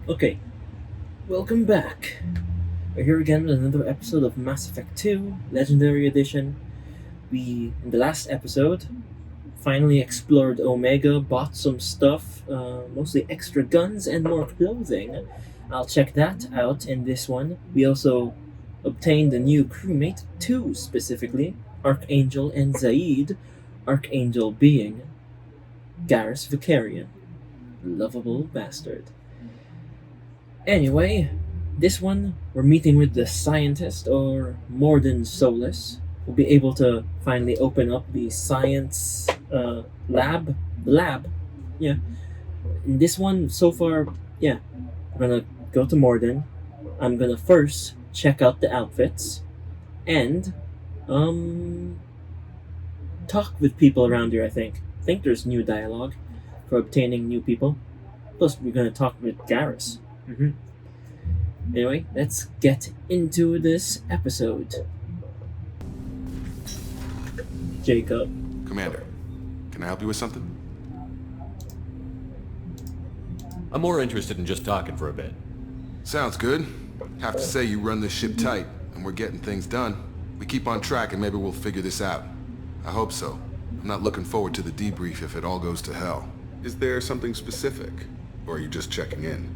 Okay, welcome back. We're here again with another episode of Mass Effect 2 Legendary Edition. In the last episode, finally explored Omega, bought some stuff, mostly extra guns and more clothing. I'll check that out in this one. We also obtained a new crewmate, two specifically, Archangel and Zaid. Archangel being Garrus Vicarian, lovable bastard. Anyway, this one we're meeting with the scientist, or more than Solus. We'll be able to finally open up the science lab. The lab, yeah. In this one, so far, yeah, we're gonna go to Morden. I'm gonna first check out the outfits and um talk with people around here. I think there's new dialogue for obtaining new people. Plus, we're gonna talk with Garrus. Anyway, let's get into this episode. Jacob. Commander, can I help you with something? I'm more interested in just talking for a bit. Sounds good. Have to say you run this ship tight, and we're getting things done. We keep on track and maybe we'll figure this out. I hope so. I'm not looking forward to the debrief if it all goes to hell. Is there something specific? Or are you just checking in?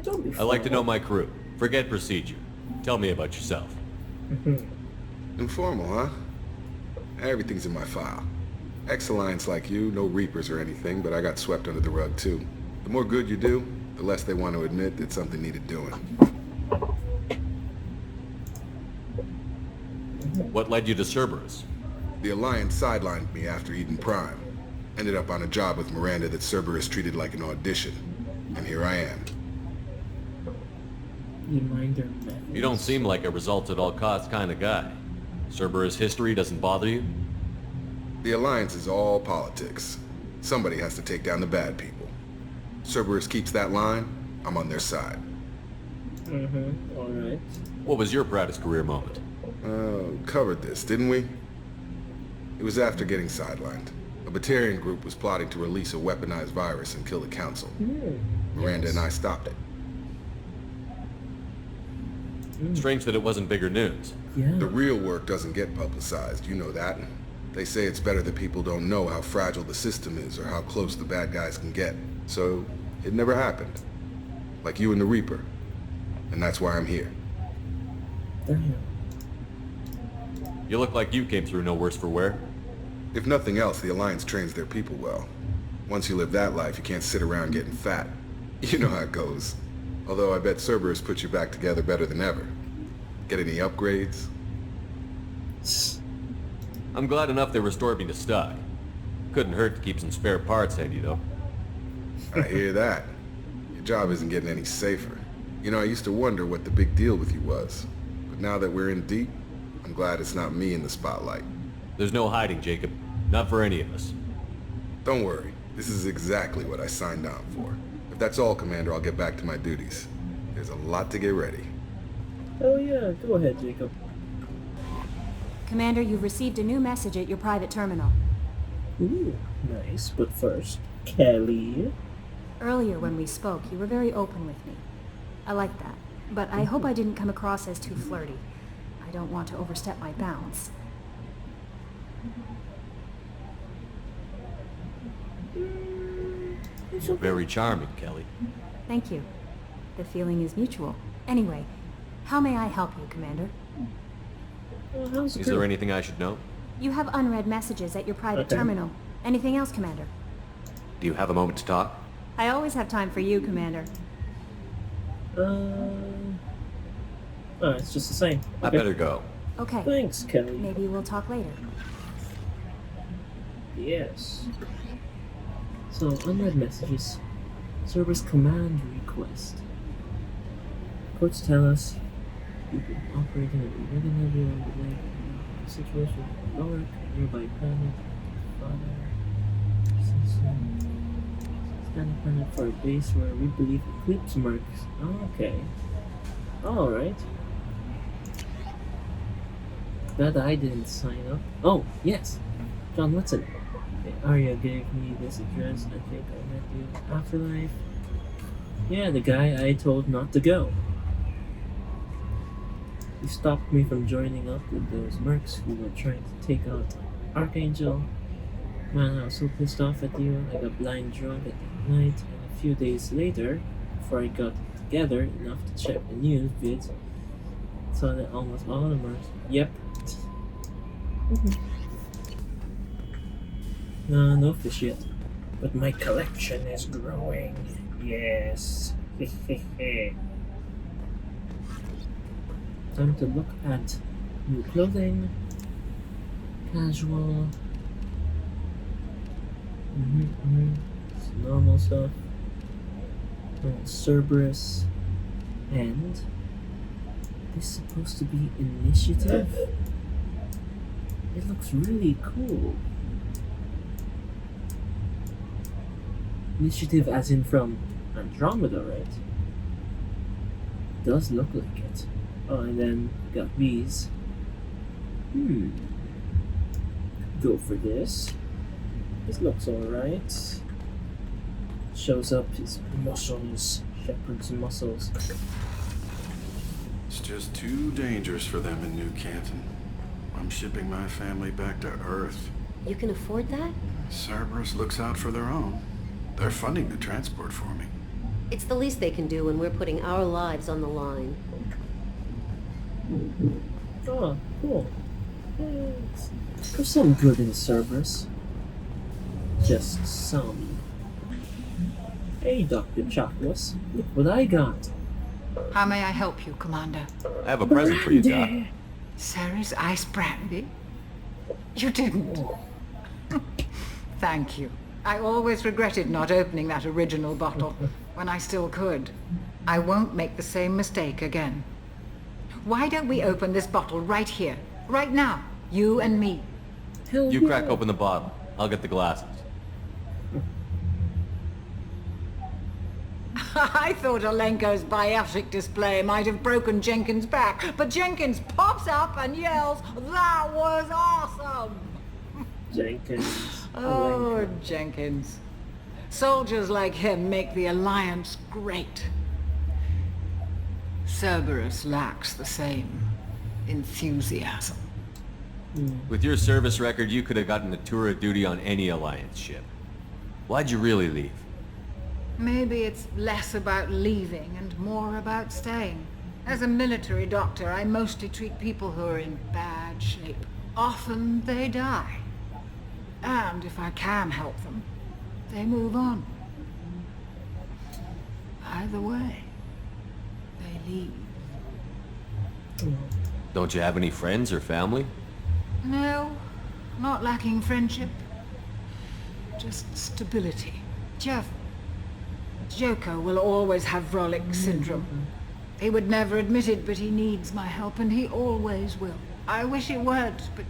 Don't be I like to know my crew. Forget procedure. Tell me about yourself. Informal, huh? Everything's in my file. Ex-Alliance like you, no Reapers or anything, but I got swept under the rug too. The more good you do, the less they want to admit that something needed doing. What led you to Cerberus? The Alliance sidelined me after Eden Prime. Ended up on a job with Miranda that Cerberus treated like an audition. And here I am. Reminder methods. You don't seem like a results-at-all-costs kind of guy. Cerberus history doesn't bother you? The Alliance is all politics. Somebody has to take down the bad people. Cerberus keeps that line, I'm on their side. Alright. What was your proudest career moment? Covered this, didn't we? It was after getting sidelined. A Batarian group was plotting to release a weaponized virus and kill the Council. Miranda and I stopped it. Strange that it wasn't bigger news. Yeah. The real work doesn't get publicized, you know that. They say it's better that people don't know how fragile the system is or how close the bad guys can get. So, it never happened. Like you and the Reaper. And that's why I'm here. Damn. You look like you came through no worse for wear. If nothing else, the Alliance trains their people well. Once you live that life, you can't sit around getting fat. You know how it goes. Although I bet Cerberus put you back together better than ever. Get any upgrades? I'm glad enough they restored me to stock. Couldn't hurt to keep some spare parts handy, though. I hear that. Your job isn't getting any safer. You know, I used to wonder what the big deal with you was. But now that we're in deep, I'm glad it's not me in the spotlight. There's no hiding, Jacob. Not for any of us. Don't worry. This is exactly what I signed on for. If that's all, Commander, I'll get back to my duties. There's a lot to get ready. Oh yeah, go ahead, Jacob. Commander, you've received a new message at your private terminal. Ooh, nice. But first, Kelly. Earlier when we spoke, you were very open with me. I like that. But I hope I didn't come across as too flirty. I don't want to overstep my bounds. Very charming, Kelly. Thank you. The feeling is mutual. Anyway, how may I help you, Commander? How's Is there anything I should know? You have unread messages at your private terminal. Anything else, Commander? Do you have a moment to talk? I always have time for you, Commander. It's just the same. I better go. Okay. Thanks, Kelly. Maybe we'll talk later. Yes. So, unread messages. Service command request. Reports tell us you've been operating at a regular level of the situation with Lork, nearby planet, Father, scanning planet for a base where we believe eclipse marks. Oh, okay. Alright. Glad I didn't sign up. Oh, yes! John Watson. Arya gave me this address. I think I met you in Afterlife. Yeah, the guy I told not to go. He stopped me from joining up with those mercs who were trying to take out Archangel. Man, I was so pissed off at you. I got blind drunk at the night, and a few days later, before I got together enough to check the news vids, saw that almost all the mercs. Yep. No fish yet. But my collection is growing. Yes. Time to look at new clothing. Casual. It's normal stuff. Cerberus. And this is supposed to be initiative. It looks really cool. Initiative as in from Andromeda, right? Does look like it. Oh, and then got these. Go for this. This looks alright. Shows up his muscles. Shepherd's muscles. It's just too dangerous for them in New Canton. I'm shipping my family back to Earth. You can afford that? Cerberus looks out for their own. They're funding the transport for me. It's the least they can do when we're putting our lives on the line. Oh, cool. There's some good in Cerberus. Just some. Hey, Dr. Chocolates. Look what I got. How may I help you, Commander? I have a present for you, Doc. Sarah's ice brandy? You didn't. Thank you. I always regretted not opening that original bottle when I still could. I won't make the same mistake again. Why don't we open this bottle right here, right now, you and me? Hell You yeah. crack open the bottle. I'll get the glasses. I thought Alenko's biotic display might have broken Jenkins' back, but Jenkins pops up and yells, "That was awesome!" Jenkins. Oh, Jenkins. Soldiers like him make the Alliance great. Cerberus lacks the same enthusiasm. With your service record, you could have gotten a tour of duty on any Alliance ship. Why'd you really leave? Maybe it's less about leaving and more about staying. As a military doctor, I mostly treat people who are in bad shape. Often they die. And if I can help them, they move on. Either way, they leave. Don't you have any friends or family? No, not lacking friendship. Just stability. Jeff, Joker will always have Vrolic syndrome. He would never admit it, but he needs my help, and he always will. I wish it weren't, but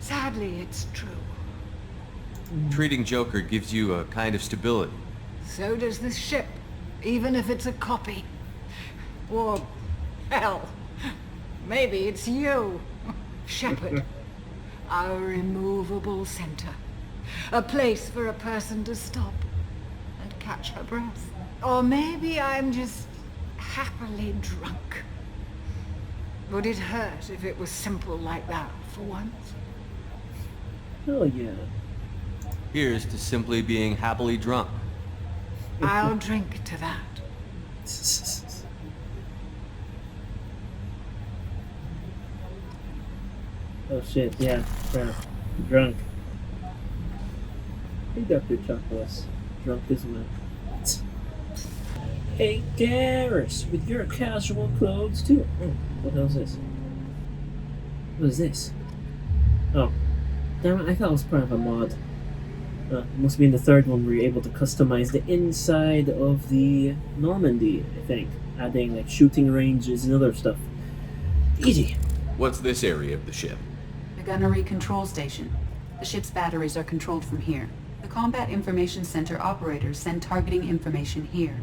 sadly it's true. Treating Joker gives you a kind of stability. So does this ship, even if it's a copy. Or, hell, maybe it's you, Shepard. Our immovable center. A place for a person to stop and catch her breath. Or maybe I'm just happily drunk. Would it hurt if it was simple like that for once? Hell yeah. Here's to simply being happily drunk. I'll drink to that. Oh shit, yeah. Drunk. Hey, Dr. Chocolates. Drunk as well. Hey, Garrus, with your casual clothes too. What else is this? What is this? Oh. Damn it, I thought it was part of a mod. It must be in the third one where you're able to customize the inside of the Normandy, I think. Adding like shooting ranges and other stuff. Easy. What's this area of the ship? The gunnery control station. The ship's batteries are controlled from here. The Combat Information Center operators send targeting information here.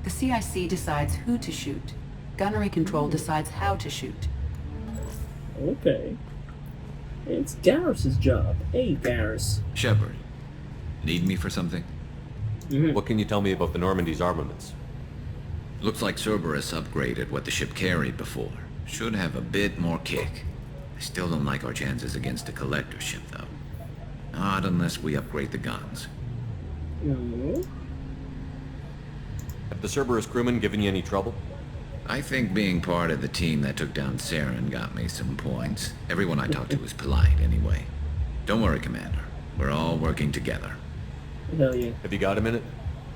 The CIC decides who to shoot. Gunnery control decides how to shoot. Okay. It's Garrus's job. Hey, Garrus. Shepard, need me for something? What can you tell me about the Normandy's armaments? Looks like Cerberus upgraded what the ship carried before. Should have a bit more kick. I still don't like our chances against a collector ship, though. Not unless we upgrade the guns. Have the Cerberus crewmen given you any trouble? I think being part of the team that took down Saren got me some points. Everyone I talked to was polite, anyway. Don't worry, Commander. We're all working together. Hell yeah. Have you got a minute?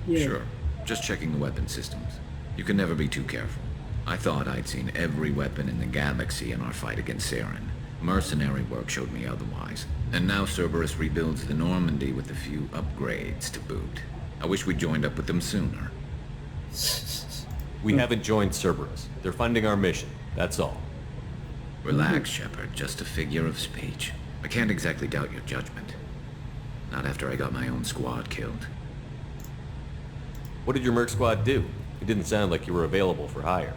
Yeah. Sure. Just checking the weapon systems. You can never be too careful. I thought I'd seen every weapon in the galaxy in our fight against Saren. Mercenary work showed me otherwise. And now Cerberus rebuilds the Normandy with a few upgrades to boot. I wish we'd joined up with them sooner. We haven't joined Cerberus. They're funding our mission. That's all. Relax, Shepard. Just a figure of speech. I can't exactly doubt your judgment. Not after I got my own squad killed. What did your merc squad do? It didn't sound like you were available for hire.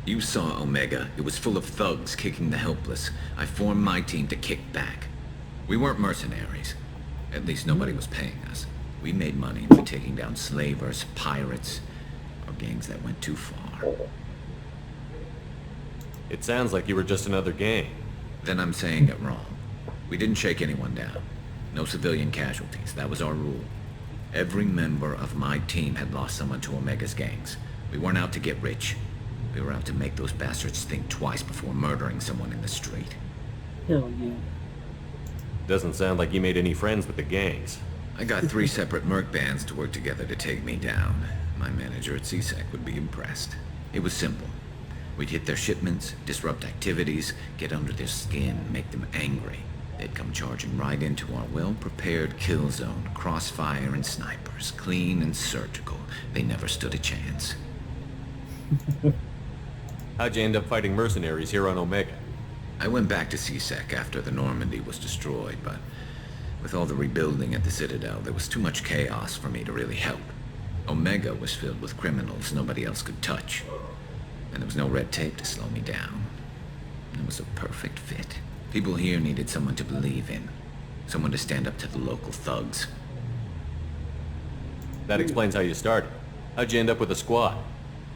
You saw Omega. It was full of thugs kicking the helpless. I formed my team to kick back. We weren't mercenaries. At least nobody was paying us. We made money by taking down slavers, pirates, or gangs that went too far. It sounds like you were just another gang. Then I'm saying it wrong. We didn't shake anyone down. No civilian casualties. That was our rule. Every member of my team had lost someone to Omega's gangs. We weren't out to get rich. We were out to make those bastards think twice before murdering someone in the street. Hell yeah. Doesn't sound like you made any friends with the gangs. I got 3 separate merc bands to work together to take me down. My manager at CSEC would be impressed. It was simple. We'd hit their shipments, disrupt activities, get under their skin, make them angry. They'd come charging right into our well-prepared kill zone, crossfire and snipers, clean and surgical. They never stood a chance. How'd you end up fighting mercenaries here on Omega? I went back to CSEC after the Normandy was destroyed, but with all the rebuilding at the Citadel, there was too much chaos for me to really help. Omega was filled with criminals nobody else could touch, and there was no red tape to slow me down. It was a perfect fit. People here needed someone to believe in, someone to stand up to the local thugs. That explains how you started. How'd you end up with a squad?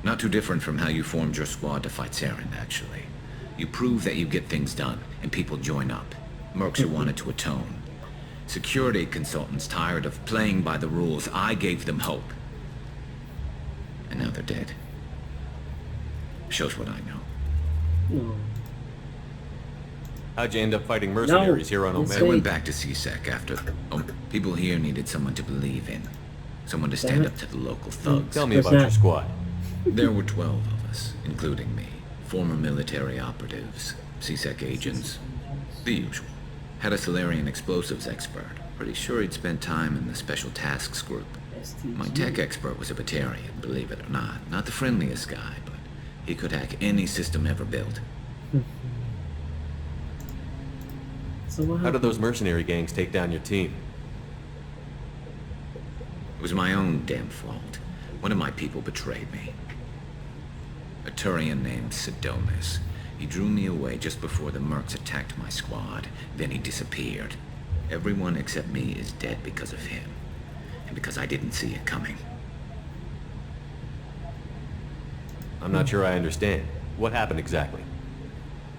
Not too different from how you formed your squad to fight Saren, actually. You prove that you get things done, and people join up. Mercs who wanted to atone. Security consultants tired of playing by the rules. I gave them hope. And now they're dead. Shows what I know. No. How'd you end up fighting mercenaries here on it's I Omega? went back to CSEC after... Oh, people here needed someone to believe in. Someone to stand up to the local thugs. Tell me What's about your that? squad. There were 12 of us, including me. Former military operatives, CSEC agents, the usual. Had a Solarian explosives expert. Pretty sure he'd spent time in the Special Tasks Group. My tech expert was a Batarian, believe it or not. Not the friendliest guy, but he could hack any system ever built. So what How did those mercenary gangs take down your team? It was my own damn fault. One of my people betrayed me. A Turian named Sidonis. He drew me away just before the mercs attacked my squad. Then he disappeared. Everyone except me is dead because of him. And because I didn't see it coming. I'm not sure I understand. What happened exactly?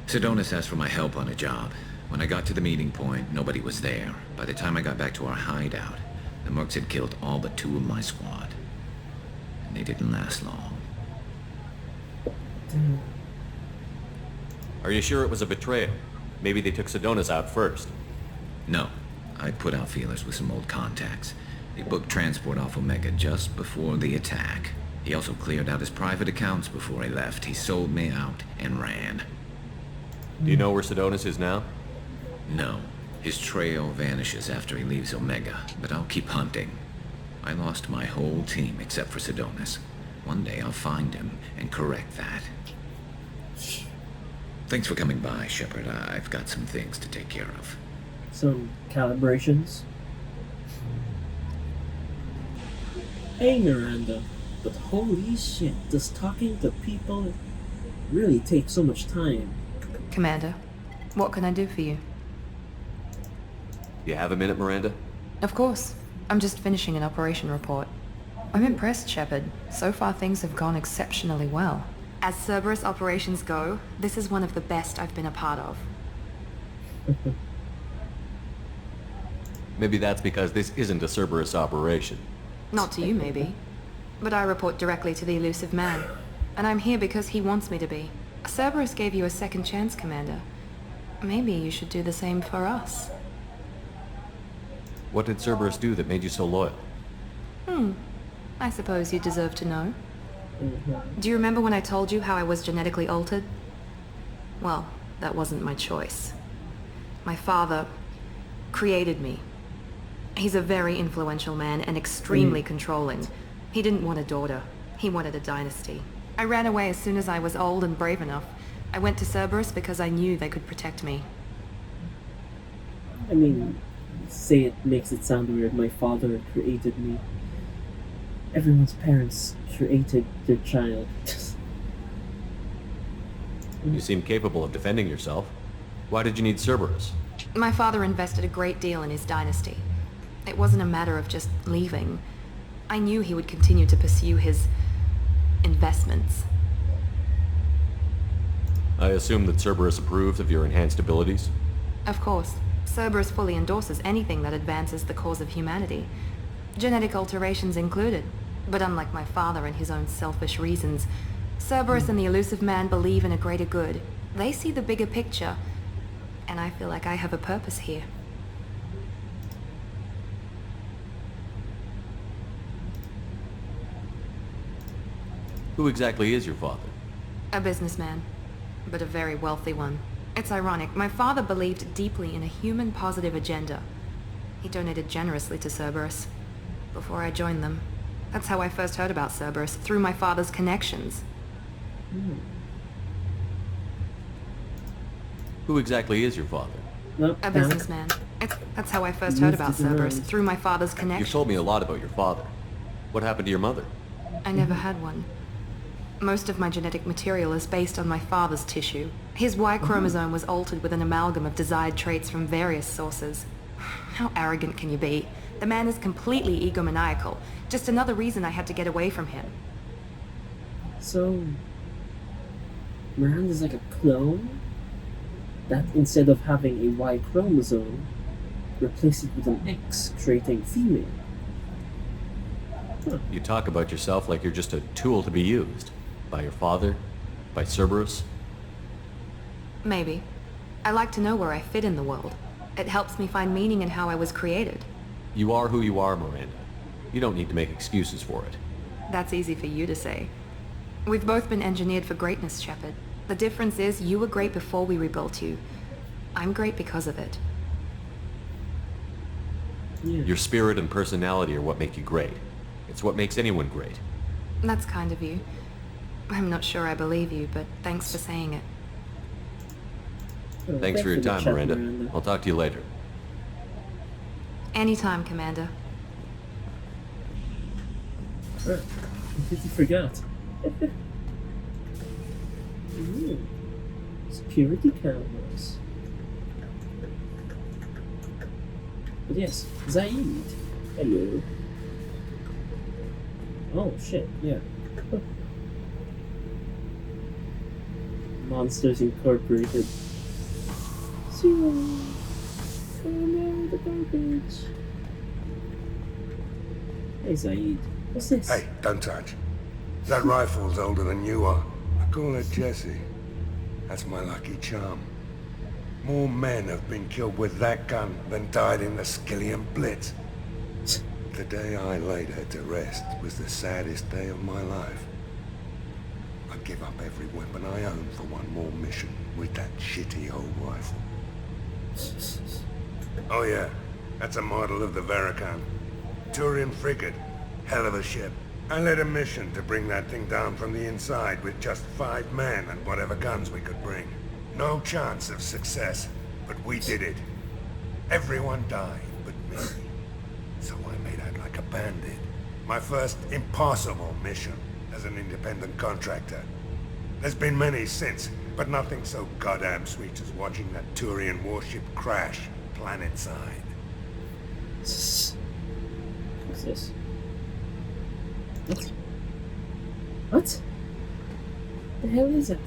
Sidonis asked for my help on a job. When I got to the meeting point, nobody was there. By the time I got back to our hideout, the mercs had killed all but 2 of my squad. And they didn't last long. Are you sure it was a betrayal? Maybe they took Sidonis out first. No. I put out feelers with some old contacts. They booked transport off Omega just before the attack. He also cleared out his private accounts before he left. He sold me out and ran. Do you know where Sidonis is now? No. His trail vanishes after he leaves Omega, but I'll keep hunting. I lost my whole team except for Sidonis. One day I'll find him and correct that. Thanks for coming by, Shepard. I've got some things to take care of. Some calibrations. Hey Miranda, but holy shit, does talking to people really take so much time? Commander, what can I do for you? You have a minute, Miranda? Of course. I'm just finishing an operation report. I'm impressed, Shepard. So far things have gone exceptionally well. As Cerberus operations go, this is one of the best I've been a part of. Maybe that's because this isn't a Cerberus operation. Not to you, maybe. But I report directly to the elusive man. And I'm here because he wants me to be. Cerberus gave you a second chance, Commander. Maybe you should do the same for us. What did Cerberus do that made you so loyal? I suppose you deserve to know. Do you remember when I told you how I was genetically altered? Well, that wasn't my choice. My father created me. He's a very influential man and extremely controlling. He didn't want a daughter. He wanted a dynasty. I ran away as soon as I was old and brave enough. I went to Cerberus because I knew they could protect me. I mean, say it makes it sound weird. My father created me. Everyone's parents created their child. You seem capable of defending yourself. Why did you need Cerberus? My father invested a great deal in his dynasty. It wasn't a matter of just leaving. I knew he would continue to pursue his investments. I assume that Cerberus approved of your enhanced abilities? Of course, Cerberus fully endorses anything that advances the cause of humanity. Genetic alterations included. But unlike my father and his own selfish reasons, Cerberus and the elusive man believe in a greater good. They see the bigger picture, and I feel like I have a purpose here. Who exactly is your father? A businessman, but a very wealthy one. It's ironic, my father believed deeply in a human-positive agenda. He donated generously to Cerberus before I joined them. That's how I first heard about Cerberus, through my father's connections. Who exactly is your father? Nope, A businessman. That's how I first heard about Cerberus, through my father's You've connections. told me a lot about your father. What happened to your mother? I never had one. Most of my genetic material is based on my father's tissue. His Y chromosome was altered with an amalgam of desired traits from various sources. How arrogant can you be? The man is completely egomaniacal. Just another reason I had to get away from him. So, Miranda's like a clone? That instead of having a Y chromosome, replace it with an X, creating female. You talk about yourself like you're just a tool to be used. By your father? By Cerberus? Maybe. I like to know where I fit in the world. It helps me find meaning in how I was created. You are who you are, Miranda. You don't need to make excuses for it. That's easy for you to say. We've both been engineered for greatness, Shepard. The difference is you were great before we rebuilt you. I'm great because of it. Yeah. Your spirit and personality are what make you great. It's what makes anyone great. That's kind of you. I'm not sure I believe you, but thanks for saying it. Oh, Thanks for your the time, chat, Miranda. I'll talk to you later. Anytime, Commander. I completely forgot. Security cameras. But yes, Zaid. Hello. Oh shit, yeah. Monsters Incorporated. Zero. Oh no, the garbage. Hey Zaid, what's this? Hey, don't touch. That rifle's older than you are. I call it Jesse. That's my lucky charm. More men have been killed with that gun than died in the Skillian Blitz. The day I laid her to rest was the saddest day of my life. I'd give up every weapon I own for one more mission with that shitty old rifle. Oh yeah, that's a model of the Veracon. Turian frigate. Hell of a ship. I led a mission to bring that thing down from the inside with just 5 men and whatever guns we could bring. No chance of success, but we did it. Everyone died but me. So I made out like a bandit. My first impossible mission as an independent contractor. There's been many since, but nothing so goddamn sweet as watching that Turian warship crash planetside. What's this? What? What? The hell is that?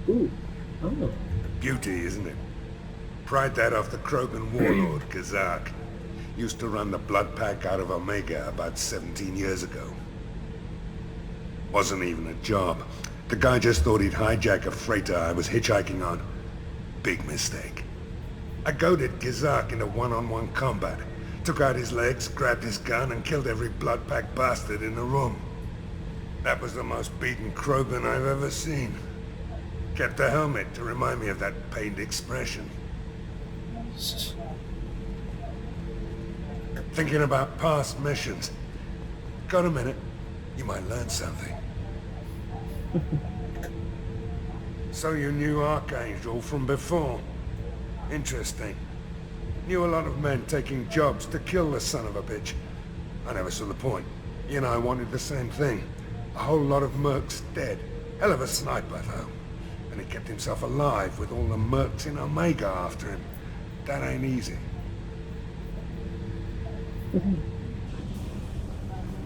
Ooh. Oh. Beauty, isn't it? Pried that off the Krogan warlord, Kazak. Used to run the blood pack out of Omega about 17 years ago. Wasn't even a job. The guy just thought he'd hijack a freighter I was hitchhiking on. Big mistake. I goaded Kazak into one-on-one combat. Took out his legs, grabbed his gun, and killed every blood pack bastard in the room. That was the most beaten Krogan I've ever seen. Kept a helmet to remind me of that pained expression. Thinking about past missions. Got a minute? You might learn something. So you knew Archangel from before? Interesting. Knew a lot of men taking jobs to kill the son of a bitch. I never saw the point. You and I wanted the same thing. A whole lot of mercs dead. Hell of a sniper, though. And he kept himself alive with all the mercs in Omega after him. That ain't easy.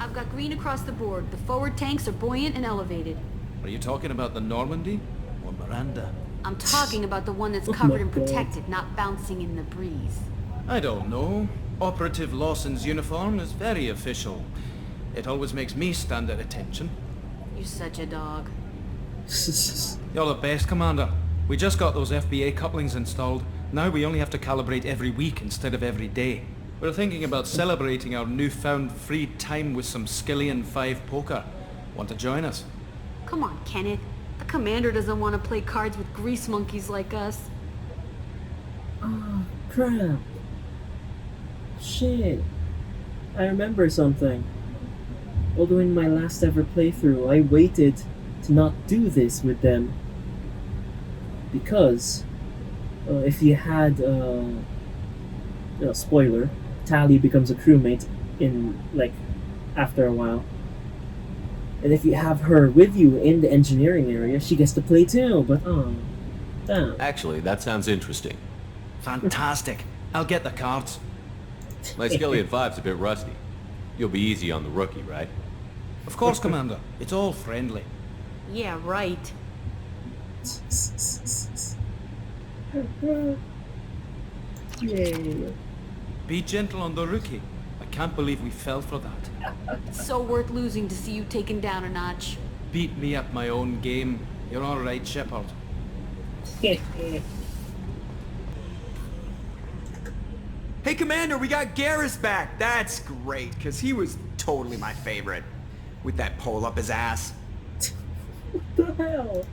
I've got green across the board. The forward tanks are buoyant and elevated. Are you talking about the Normandy or Miranda? I'm talking about the one that's Oh covered my and God. protected, not bouncing in the breeze. I don't know. Operative Lawson's uniform is very official. It always makes me stand at attention. You're such a dog. You're the best, Commander. We just got those FBA couplings installed. Now we only have to calibrate every week instead of every day. We're thinking about celebrating our newfound free time with some Skillian 5 poker. Want to join us? Come on, Kenneth. The commander doesn't want to play cards with grease monkeys like us. Oh, crap. Shit. I remember something. Although in my last ever playthrough, I waited to not do this with them. Because, if you had, spoiler, Tally becomes a crewmate in, after a while. And if you have her with you in the engineering area, she gets to play too, but damn. Actually, that sounds interesting. Fantastic. I'll get the cards. My Skillian 5's a bit rusty. You'll be easy on the rookie, right? Of course, Commander. It's all friendly. Yeah, right. Yay. Be gentle on the rookie. I can't believe we fell for that. It's so worth losing to see you taken down a notch. Beat me at my own game. You're all right, Shepard. Hey, Commander, we got Garrus back. That's great, because he was totally my favorite. With that pole up his ass. What the hell?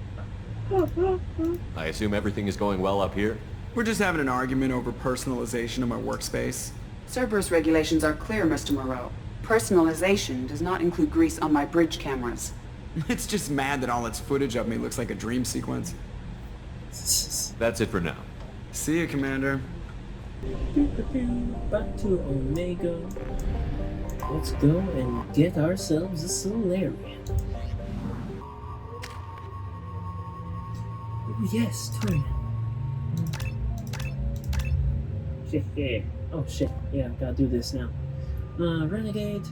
I assume everything is going well up here? We're just having an argument over personalization of my workspace. Cerberus regulations are clear, Mr. Moreau. Personalization does not include grease on my bridge cameras. It's just mad that all its footage of me looks like a dream sequence. That's it for now. See you, Commander. Back to Omega. Let's go and get ourselves a Solarian. Oh yes, turn. Shit. Oh shit, yeah, gotta do this now. Renegade.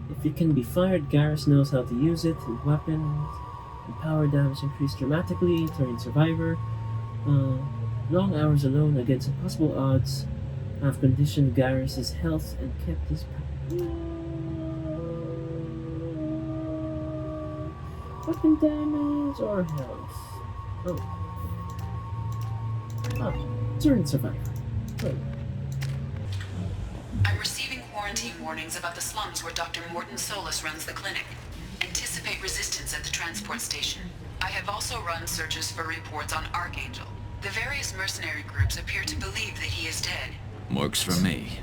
If it can be fired, Garrus knows how to use it. His weapons and power damage increase dramatically. Turn Survivor. Long hours alone against impossible odds have conditioned Garrus' health and kept his weapon damage or health. Turn Survivor. Oh. I'm receiving quarantine warnings about the slums where Dr. Morton Solus runs the clinic. Anticipate resistance at the transport station. I have also run searches for reports on Archangel. The various mercenary groups appear to believe that he is dead. Works for me.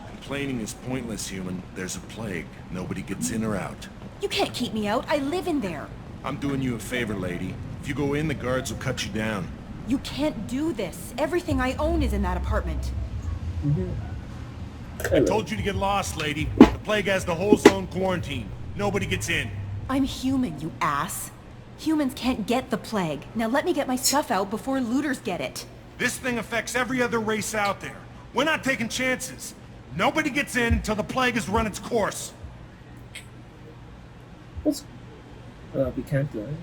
Complaining is pointless, human. There's a plague. Nobody gets in or out. You can't keep me out. I live in there. I'm doing you a favor, lady. If you go in, the guards will cut you down. You can't do this. Everything I own is in that apartment. I told you to get lost, lady. The plague has the whole zone quarantined. Nobody gets in. I'm human, you ass. Humans can't get the plague. Now let me get my stuff out before looters get it. This thing affects every other race out there. We're not taking chances. Nobody gets in until the plague has run its course. What's... we can't learn.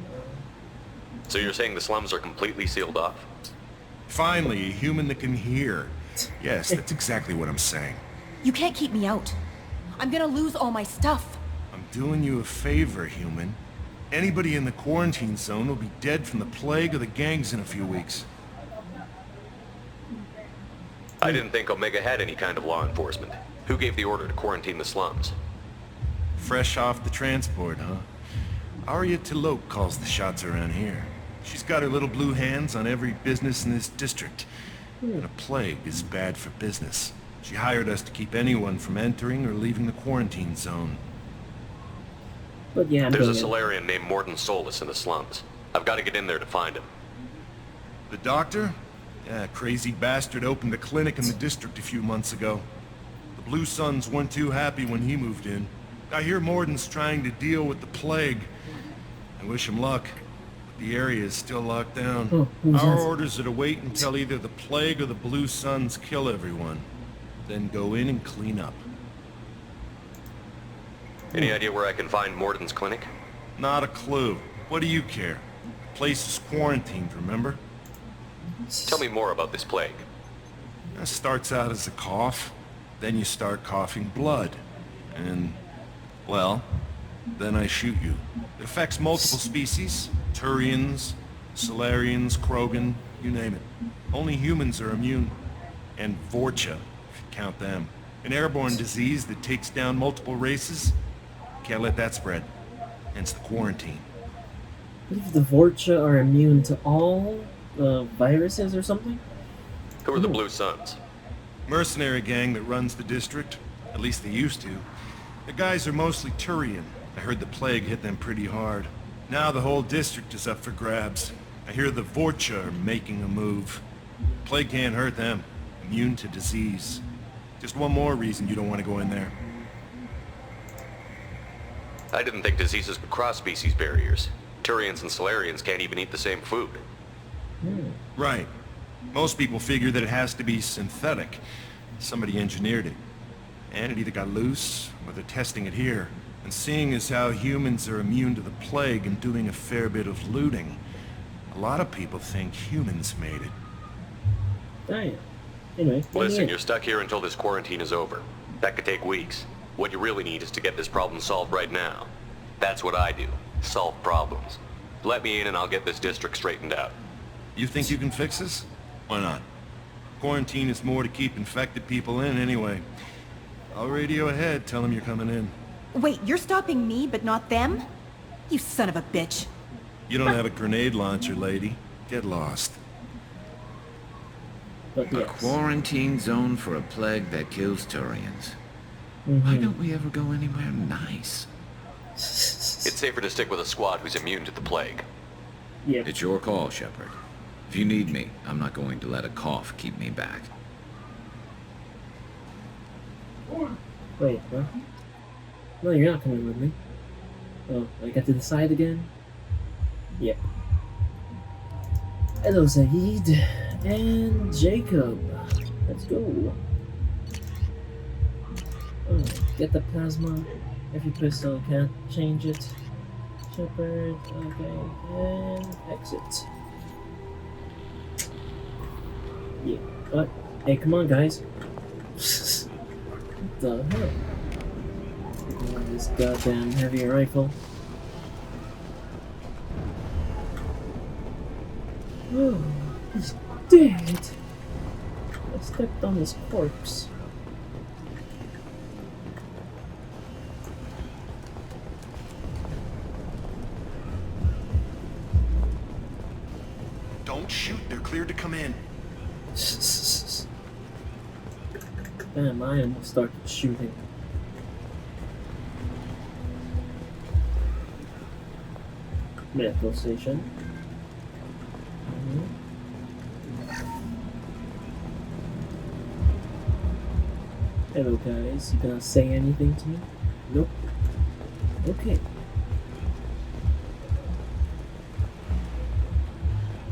So you're saying the slums are completely sealed off? Finally, a human that can hear. Yes, that's exactly what I'm saying. You can't keep me out. I'm gonna lose all my stuff. I'm doing you a favor, human. Anybody in the quarantine zone will be dead from the plague or the gangs in a few weeks. I didn't think Omega had any kind of law enforcement. Who gave the order to quarantine the slums? Fresh off the transport, huh? Arya Tilok calls the shots around here. She's got her little blue hands on every business in this district. And a plague is bad for business. She hired us to keep anyone from entering or leaving the quarantine zone. But yeah, there's a Solarian named Morton Solus in the slums. I've got to get in there to find him. The doctor? Yeah, crazy bastard opened a clinic in the district a few months ago. The Blue Suns weren't too happy when he moved in. I hear Morton's trying to deal with the plague. I wish him luck. But the area is still locked down. Our orders are to wait until either the plague or the Blue Suns kill everyone. Then go in and clean up. Any idea where I can find Morton's clinic? Not a clue. What do you care? The place is quarantined, remember? Tell me more about this plague. It starts out as a cough, then you start coughing blood. And, well, then I shoot you. It affects multiple species. Turians, Solarians, Krogan, you name it. Only humans are immune. And Vorcha, if you count them. An airborne disease that takes down multiple races. Can't let that spread. Hence the quarantine. I believe the Vorcha are immune to all viruses or something? Who are the Blue Suns? Mercenary gang that runs the district. At least they used to. The guys are mostly Turian. I heard the plague hit them pretty hard. Now the whole district is up for grabs. I hear the Vorcha are making a move. Plague can't hurt them. Immune to disease. Just one more reason you don't want to go in there. I didn't think diseases could cross species barriers. Turians and Solarians can't even eat the same food. Right. Most people figure that it has to be synthetic. Somebody engineered it. And it either got loose, or they're testing it here. And seeing as how humans are immune to the plague and doing a fair bit of looting, a lot of people think humans made it. Damn. Anyway, listen, you're stuck here until this quarantine is over. That could take weeks. What you really need is to get this problem solved right now. That's what I do. Solve problems. Let me in and I'll get this district straightened out. You think you can fix this? Why not? Quarantine is more to keep infected people in anyway. I'll radio ahead, tell them you're coming in. Wait, you're stopping me, but not them? You son of a bitch. You don't have a grenade launcher, lady. Get lost. A quarantine zone for a plague that kills Turians. Why don't we ever go anywhere nice? It's safer to stick with a squad who's immune to the plague. Yeah. It's your call, Shepard. If you need me, I'm not going to let a cough keep me back. Wait, what? No, you're not coming with me. Oh, I got to decide again? Yep. Hello, Zahid. And Jacob. Let's go. Oh, get the plasma. Every pistol can't change it. Shepard, okay, and exit. Yeah, what? Hey, come on, guys. What the hell? Oh, this goddamn heavy rifle. Oh, he's dead. I stepped on his corpse. Don't shoot, they're cleared to come in. Damn, I almost started shooting. Metro station. Hello guys, you gonna say anything to me? Nope. Okay.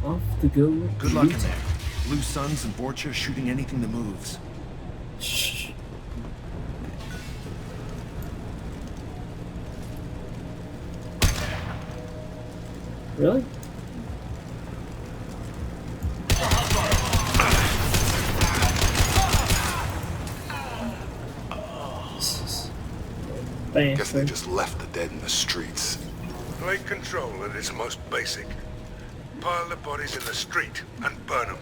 Off to go. Good luck in there. Blue Suns and Vorcha shooting anything that moves. Shh. Really? Guess they just left the dead in the streets. Plague control at its most basic. Pile the bodies in the street and burn them.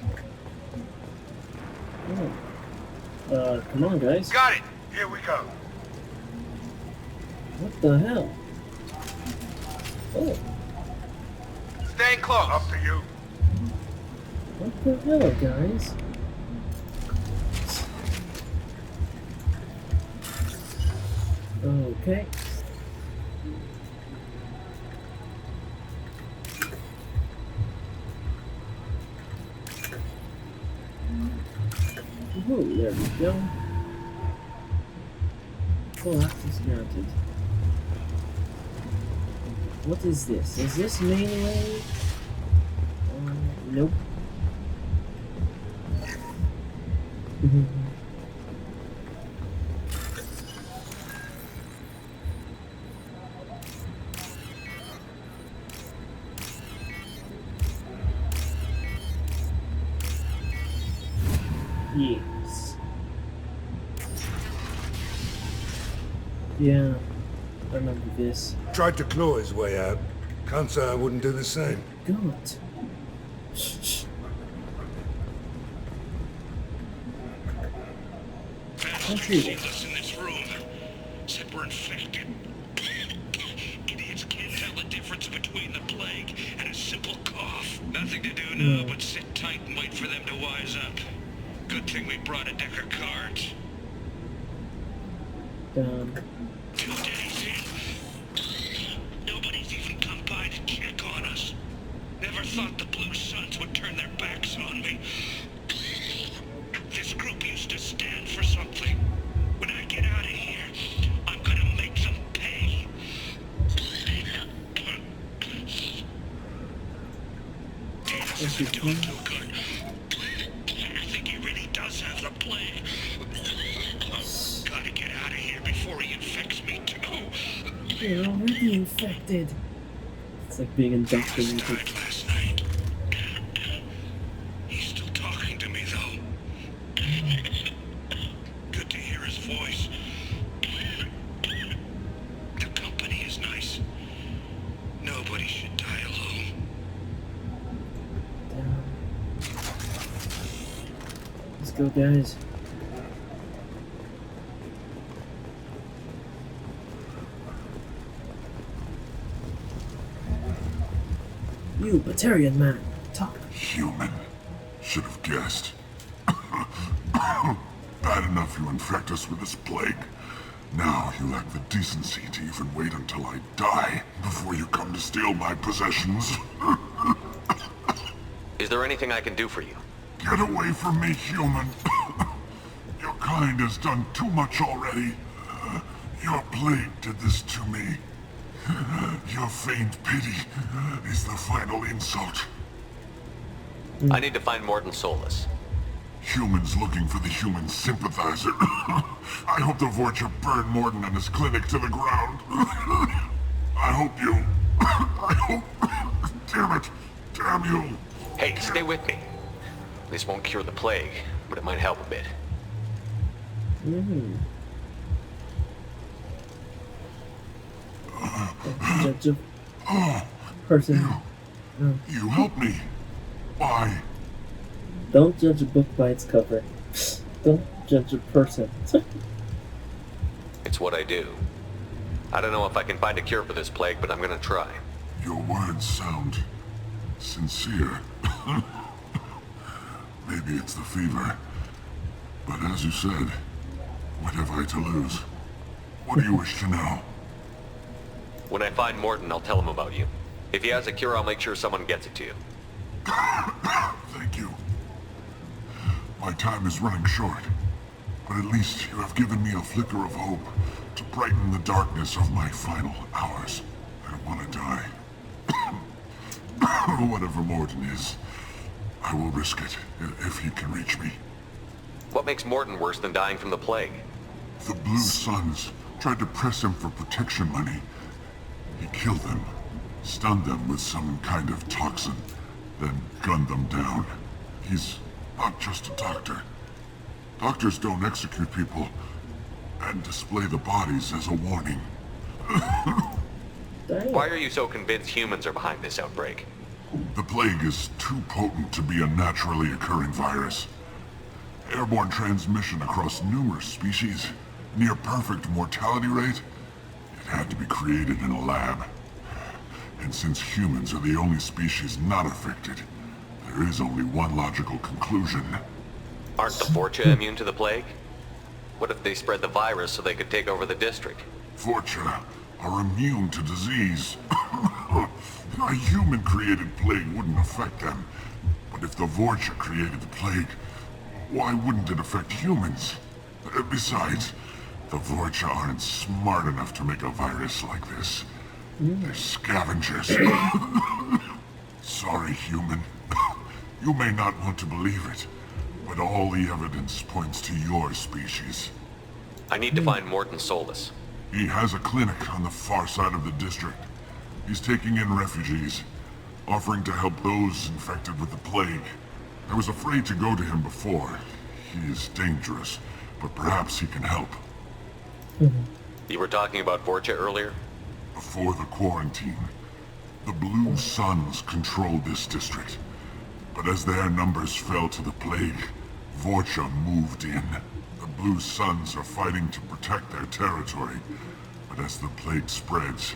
Come on, guys. Got it! Here we go. What the hell? Oh. Staying close. Up to you. What the hell, guys? Okay. Oh, there we go. Full access granted. What is this? Is this mainway? Nope. Yes. Yeah, I remember this. Tried to claw his way out. Can't say I wouldn't do the same. God. Shh. Us in this room. Said we're infected. Idiots can't tell the difference between the plague and a simple cough. Nothing to do now but sit tight and wait for them to wise up. Good thing we brought a deck of cards. 2 days in. Nobody's even come by to check on us. Never thought the Blue Suns would turn their backs on me. This group used to stand for something. When I get out of here, I'm gonna make them pay. Davis isn't doing too good. I think he really does have the plague. Gotta get out of here before he infects me too. You're already infected. It's like being indoctrinated. Last night. He's still talking to me though. Good to hear his voice. The company is nice. Nobody should die alone. Let's go, guys. You, Batarian man, talk. Human. Should have guessed. Bad enough you infect us with this plague. Now you lack the decency to even wait until I die before you come to steal my possessions. Is there anything I can do for you? Get away from me, human. Your kind has done too much already. Your plague did this to me. Your feigned pity is the final insult. I need to find Morton Solus. Humans looking for the human sympathizer. I hope the Vorcha burn Morton and his clinic to the ground. I hope... Damn it! Damn you! Hey, stay with me. This won't cure the plague, but it might help a bit. Judge of person. You help me. Why? Don't judge a book by its cover. Don't judge a person. It's what I do. I don't know if I can find a cure for this plague, but I'm gonna try. Your words sound sincere. Maybe it's the fever. But as you said, what have I to lose? What do you wish to know? When I find Morton, I'll tell him about you. If he has a cure, I'll make sure someone gets it to you. Thank you. My time is running short, but at least you have given me a flicker of hope to brighten the darkness of my final hours. I don't want to die. Whatever Morton is, I will risk it if he can reach me. What makes Morton worse than dying from the plague? The Blue Suns tried to press him for protection money. He killed them, stun them with some kind of toxin, then gun them down. He's not just a doctor. Doctors don't execute people and display the bodies as a warning. Why are you so convinced humans are behind this outbreak? The plague is too potent to be a naturally occurring virus. Airborne transmission across numerous species, near perfect mortality rate. It had to be created in a lab. And since humans are the only species not affected, there is only one logical conclusion. Aren't the Vorcha immune to the plague? What if they spread the virus so they could take over the district? Vorcha are immune to disease. A human-created plague wouldn't affect them. But if the Vorcha created the plague, why wouldn't it affect humans? Besides, the Vorcha aren't smart enough to make a virus like this. They're scavengers. Sorry, human. You may not want to believe it, but all the evidence points to your species. I need to find Morton Solus. He has a clinic on the far side of the district. He's taking in refugees, offering to help those infected with the plague. I was afraid to go to him before. He is dangerous, but perhaps he can help. You were talking about Vorcha earlier? Before the quarantine, the Blue Suns controlled this district. But as their numbers fell to the plague, Vorcha moved in. The Blue Suns are fighting to protect their territory. But as the plague spreads,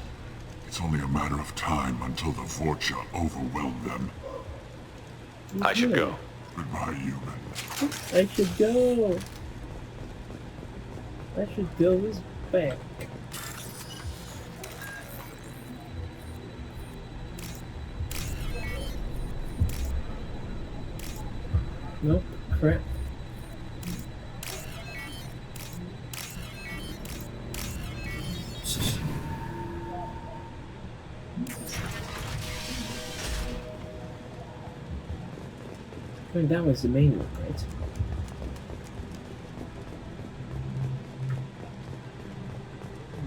it's only a matter of time until the Vorcha overwhelm them. I should go. Goodbye, human. I should go. I should go is back. Nope, crap. I mean, that was the main one, right?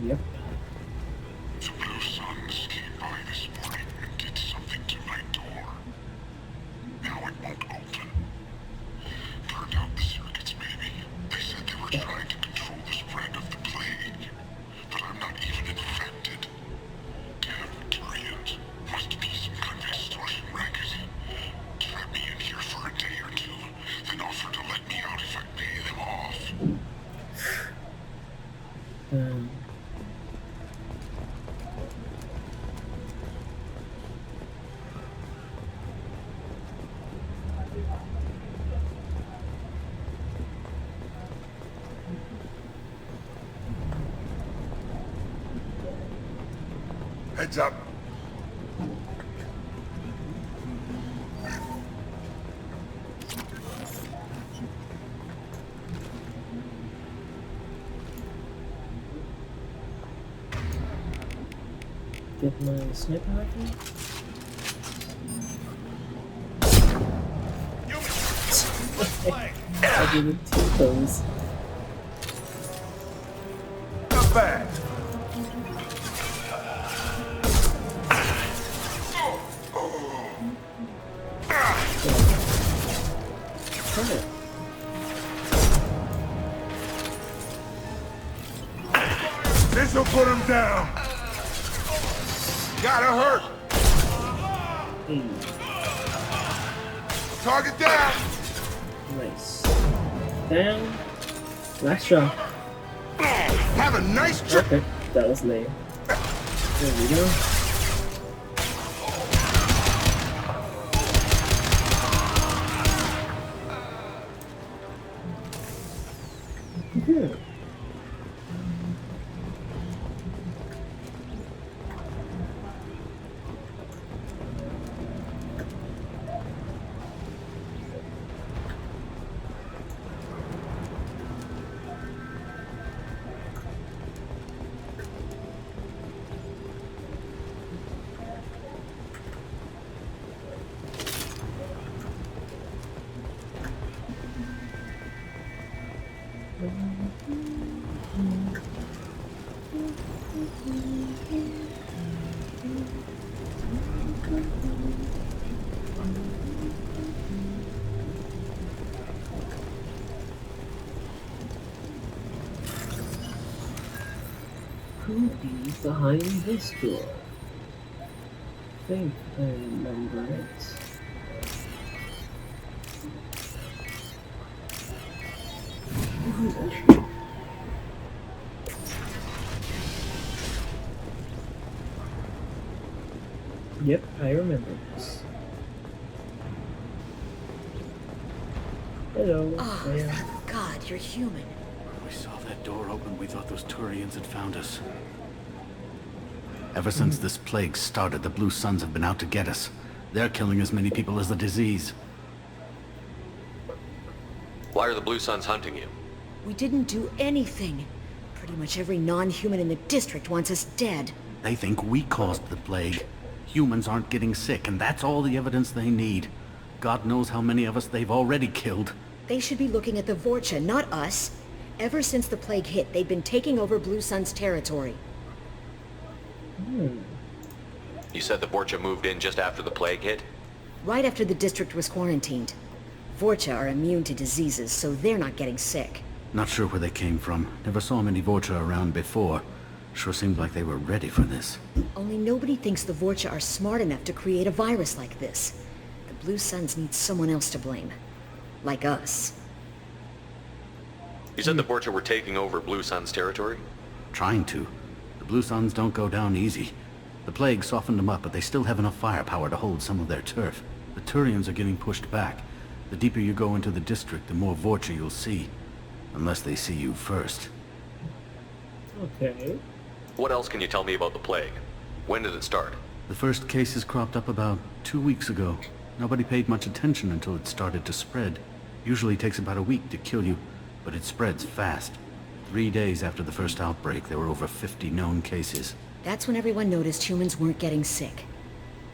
Yep. The Blue Suns came by this morning and did something to my door. Now it won't open. Turned out the circuits, maybe. They said they were trying to control the spread of the plague. But I'm not even infected. Damn Turians. Must be some kind of extortion racket. Trap me in here for a day or two, then offer to let me out if I pay them off. Heads up. Get my sniper rifle. I didn't take those. Not bad. This'll put him down. Gotta hurt. Target down. Nice. Down. Last shot. Have a nice trip. Okay, that was lame. There we go. Could be behind this door. I think I remember it. Yep, I remember this. Hello. Oh, thank God, you're human. When we saw that door open, we thought those Turians had found us. Ever since this plague started, the Blue Suns have been out to get us. They're killing as many people as the disease. Why are the Blue Suns hunting you? We didn't do anything. Pretty much every non-human in the district wants us dead. They think we caused the plague. Humans aren't getting sick, and that's all the evidence they need. God knows how many of us they've already killed. They should be looking at the Vorcha, not us. Ever since the plague hit, they've been taking over Blue Sun's territory. You said the Vorcha moved in just after the plague hit? Right after the district was quarantined. Vorcha are immune to diseases, so they're not getting sick. Not sure where they came from. Never saw many Vorcha around before. Sure seemed like they were ready for this. Only nobody thinks the Vorcha are smart enough to create a virus like this. The Blue Suns need someone else to blame. Like us. You said the Vorcha were taking over Blue Sun's territory? Trying to. The Blue Suns don't go down easy. The plague softened them up, but they still have enough firepower to hold some of their turf. The Turians are getting pushed back. The deeper you go into the district, the more Vorcha you'll see. Unless they see you first. Okay. What else can you tell me about the plague? When did it start? The first cases cropped up about 2 weeks ago. Nobody paid much attention until it started to spread. Usually takes about a week to kill you, but it spreads fast. 3 days after the first outbreak, there were over 50 known cases. That's when everyone noticed humans weren't getting sick.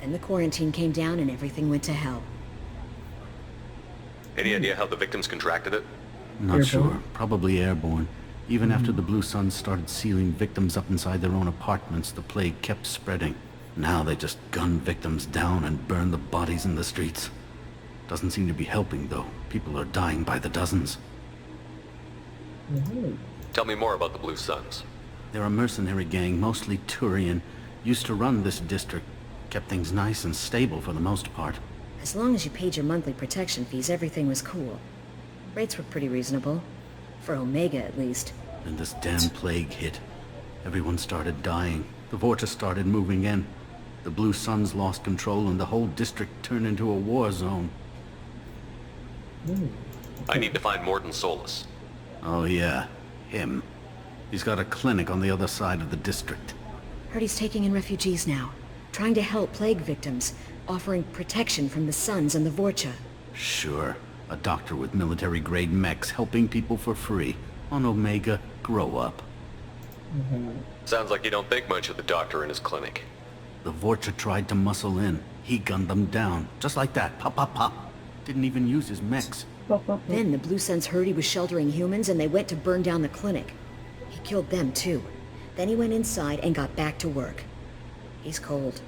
Then the quarantine came down and everything went to hell. Any idea how the victims contracted it? Not sure. Probably airborne. Even after the Blue Suns started sealing victims up inside their own apartments, the plague kept spreading. Now they just gun victims down and burn the bodies in the streets. Doesn't seem to be helping, though. People are dying by the dozens. Tell me more about the Blue Suns. They're a mercenary gang, mostly Turian. Used to run this district. Kept things nice and stable for the most part. As long as you paid your monthly protection fees, everything was cool. Rates were pretty reasonable. For Omega, at least. Then this damn plague hit. Everyone started dying. The Vorcha started moving in. The Blue Suns lost control and the whole district turned into a war zone. I need to find Morton Solus. Oh yeah, him. He's got a clinic on the other side of the district. Heard he's taking in refugees now. Trying to help plague victims. Offering protection from the Suns and the Vorcha. Sure. A doctor with military-grade mechs helping people for free. On Omega, grow up. Sounds like you don't think much of the doctor in his clinic. The Vorcha tried to muscle in. He gunned them down. Just like that. Pop, pop, pop. Didn't even use his mechs. Then the Blue Suns heard he was sheltering humans and they went to burn down the clinic. He killed them too. Then he went inside and got back to work. He's cold.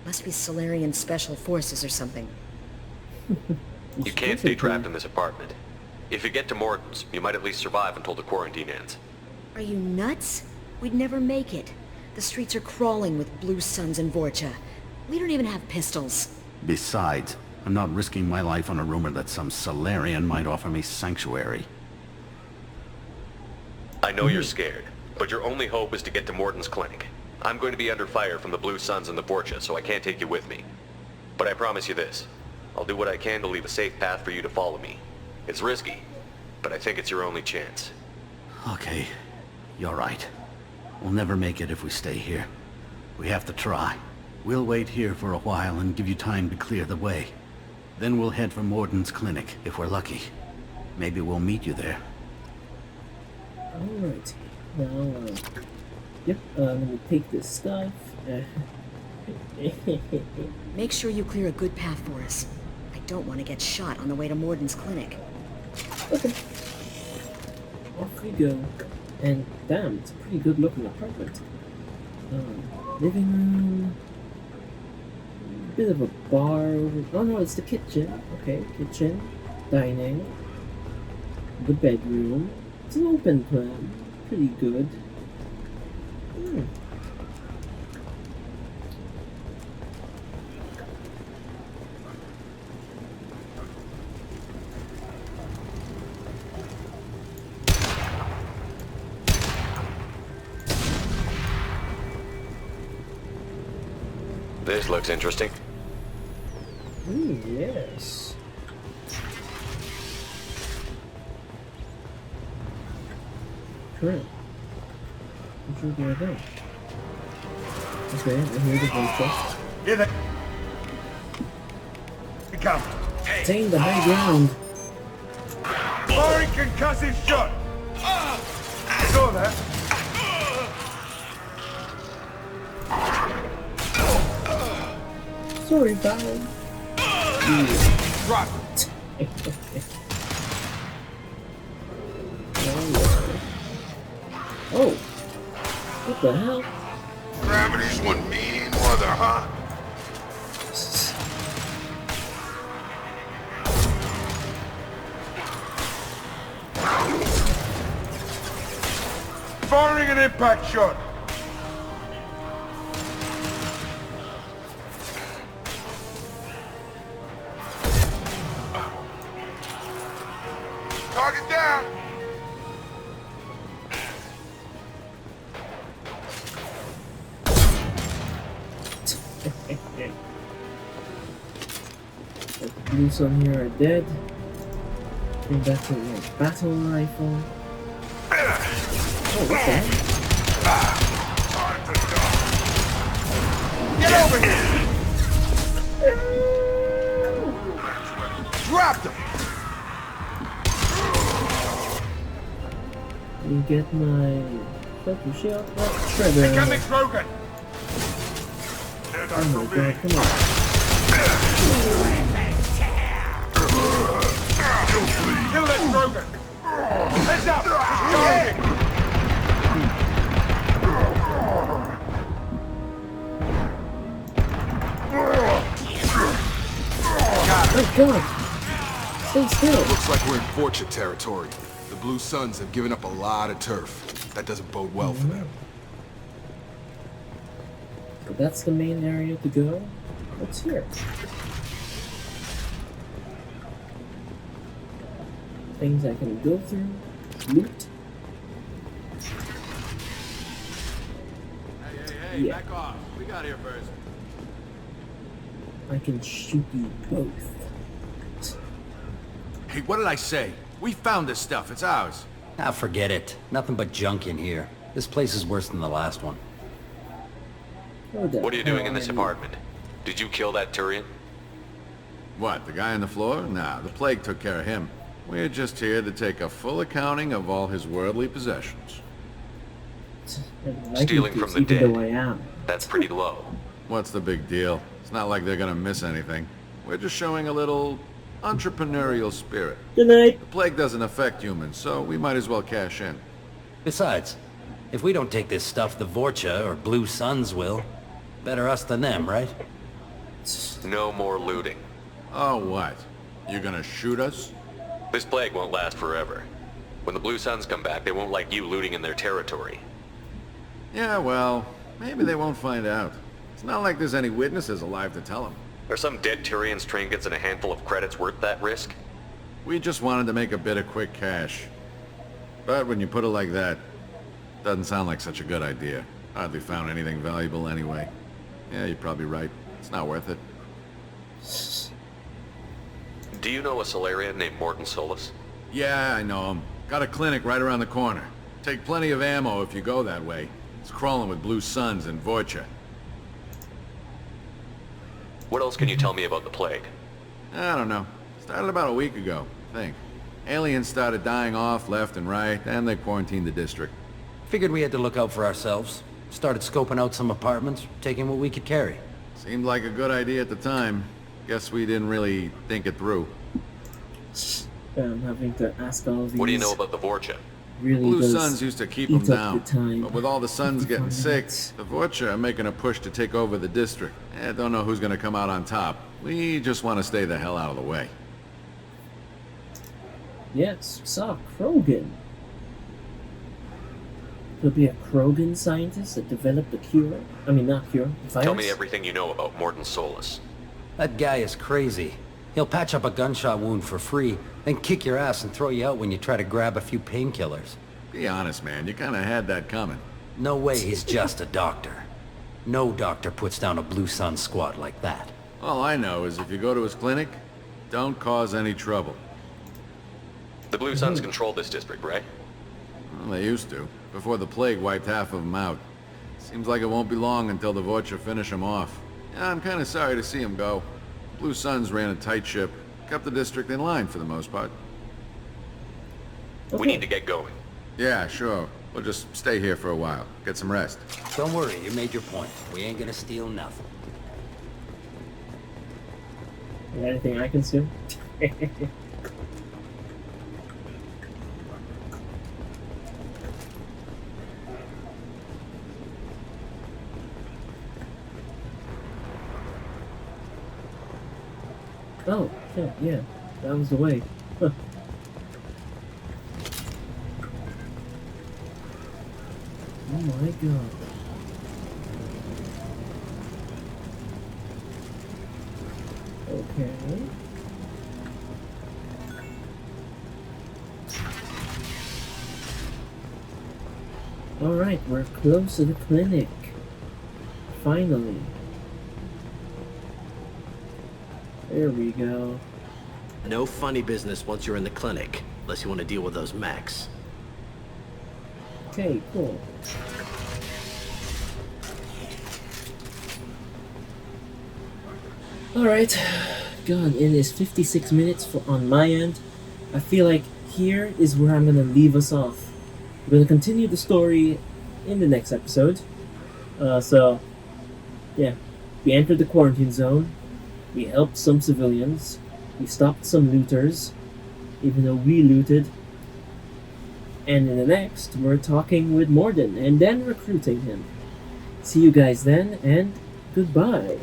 Must be Solarian Special Forces or something. You can't stay trapped in this apartment. If you get to Morton's, you might at least survive until the quarantine ends. Are you nuts? We'd never make it. The streets are crawling with Blue Suns and Vorcha. We don't even have pistols. Besides, I'm not risking my life on a rumor that some Solarian might offer me sanctuary. I know you're scared, but your only hope is to get to Morton's clinic. I'm going to be under fire from the Blue Suns and the Vorcha, so I can't take you with me. But I promise you this. I'll do what I can to leave a safe path for you to follow me. It's risky, but I think it's your only chance. Okay, you're right. We'll never make it if we stay here. We have to try. We'll wait here for a while and give you time to clear the way. Then we'll head for Morton's clinic, if we're lucky. Maybe we'll meet you there. Alright. Now, yep, I'm gonna take this stuff. Make sure you clear a good path for us. I don't want to get shot on the way to Morton's clinic. Okay. Off we go. And damn, it's a pretty good looking apartment. Living room. Bit of a bar over. Oh no, it's the kitchen. Okay, kitchen, dining, the bedroom. It's an open plan. Pretty good. Hmm. This looks interesting. Yes. Correct. Which way do I go? Okay, I hear the voice. Here they come. Attain the high ground. Firing concussive shot. Saw that. Sorry, pal. Drop. Oh, what the hell? Gravity's one mean mother, huh? Firing an impact shot. Target down. The blue sun here are dead. Bring back to my battle rifle. Oh, what the heck? Get over here! Dropped him! You get my purple shield. Oh, shredder. Incoming Krogan! Oh my god, come on. Kill that Krogan! Heads up! Charging! Oh god! Stay still! Looks like we're in Fortune territory. The Blue Suns have given up a lot of turf. That doesn't bode well for them. But that's the main area to go. What's here? Things I can go through. Loot. Hey, Yeah. back off. We got here first. I can shoot you both. Hey, what did I say? We found this stuff. It's ours. Ah, forget it. Nothing but junk in here. This place is worse than the last one. What are you doing in this apartment? Did you kill that Turian? What, the guy on the floor? Nah, the plague took care of him. We're just here to take a full accounting of all his worldly possessions. Stealing from the dead. That's pretty low. What's the big deal? It's not like they're gonna miss anything. We're just showing a little entrepreneurial spirit. Good night. The plague doesn't affect humans, so we might as well cash in. Besides, if we don't take this stuff, the Vorcha or Blue Suns will. Better us than them, right? No more looting. Oh, what? You gonna shoot us? This plague won't last forever. When the Blue Suns come back, they won't like you looting in their territory. Yeah, well, maybe they won't find out. It's not like there's any witnesses alive to tell them. Are some dead Tyrians' trinkets and a handful of credits worth that risk? We just wanted to make a bit of quick cash. But when you put it like that, doesn't sound like such a good idea. Hardly found anything valuable anyway. Yeah, you're probably right. It's not worth it. Do you know a Solarian named Morton Solus? Yeah, I know him. Got a clinic right around the corner. Take plenty of ammo if you go that way. It's crawling with Blue Suns and Vorcha. What else can you tell me about the plague? I don't know. Started about a week ago, I think. Aliens started dying off left and right, and they quarantined the district. Figured we had to look out for ourselves. Started scoping out some apartments, taking what we could carry. Seemed like a good idea at the time. Guess we didn't really think it through. I'm having to ask all these... What do you know about the Vorcha? really Blue does Suns used to keep them eat up down, the time. but with all the Suns getting 55 sick, minutes. the Vorcha are making a push to take over the district. Don't know who's gonna come out on top. We just want to stay the hell out of the way. Yes, saw Krogan. Could be a Krogan scientist that developed the cure. I mean, not cure, virus. Tell me everything you know about Morton Solus. That guy is crazy. He'll patch up a gunshot wound for free, then kick your ass and throw you out when you try to grab a few painkillers. Be honest, man. You kind of had that coming. No way he's just a doctor. No doctor puts down a Blue Sun squad like that. All I know is if you go to his clinic, don't cause any trouble. The Blue Suns control this district, right? Well, they used to, before the plague wiped half of them out. Seems like it won't be long until the Vorcha finish them off. Yeah, I'm kind of sorry to see them go. Blue Suns ran a tight ship, kept the district in line for the most part. We need to get going. Yeah, sure. We'll just stay here for a while, get some rest. Don't worry, you made your point. We ain't gonna steal nothing. Anything I can do? Oh, shit, yeah. That was the way. Huh. Oh my god. Okay. Alright, we're close to the clinic. Finally. There we go. No funny business once you're in the clinic, unless you want to deal with those mechs. Okay, cool. Alright, God, it is 56 minutes on my end. I feel like here is where I'm gonna leave us off. We're gonna continue the story in the next episode. Yeah. We entered the quarantine zone. We helped some civilians. We stopped some looters, even though we looted. And in the next, we're talking with Morden and then recruiting him. See you guys then, and goodbye.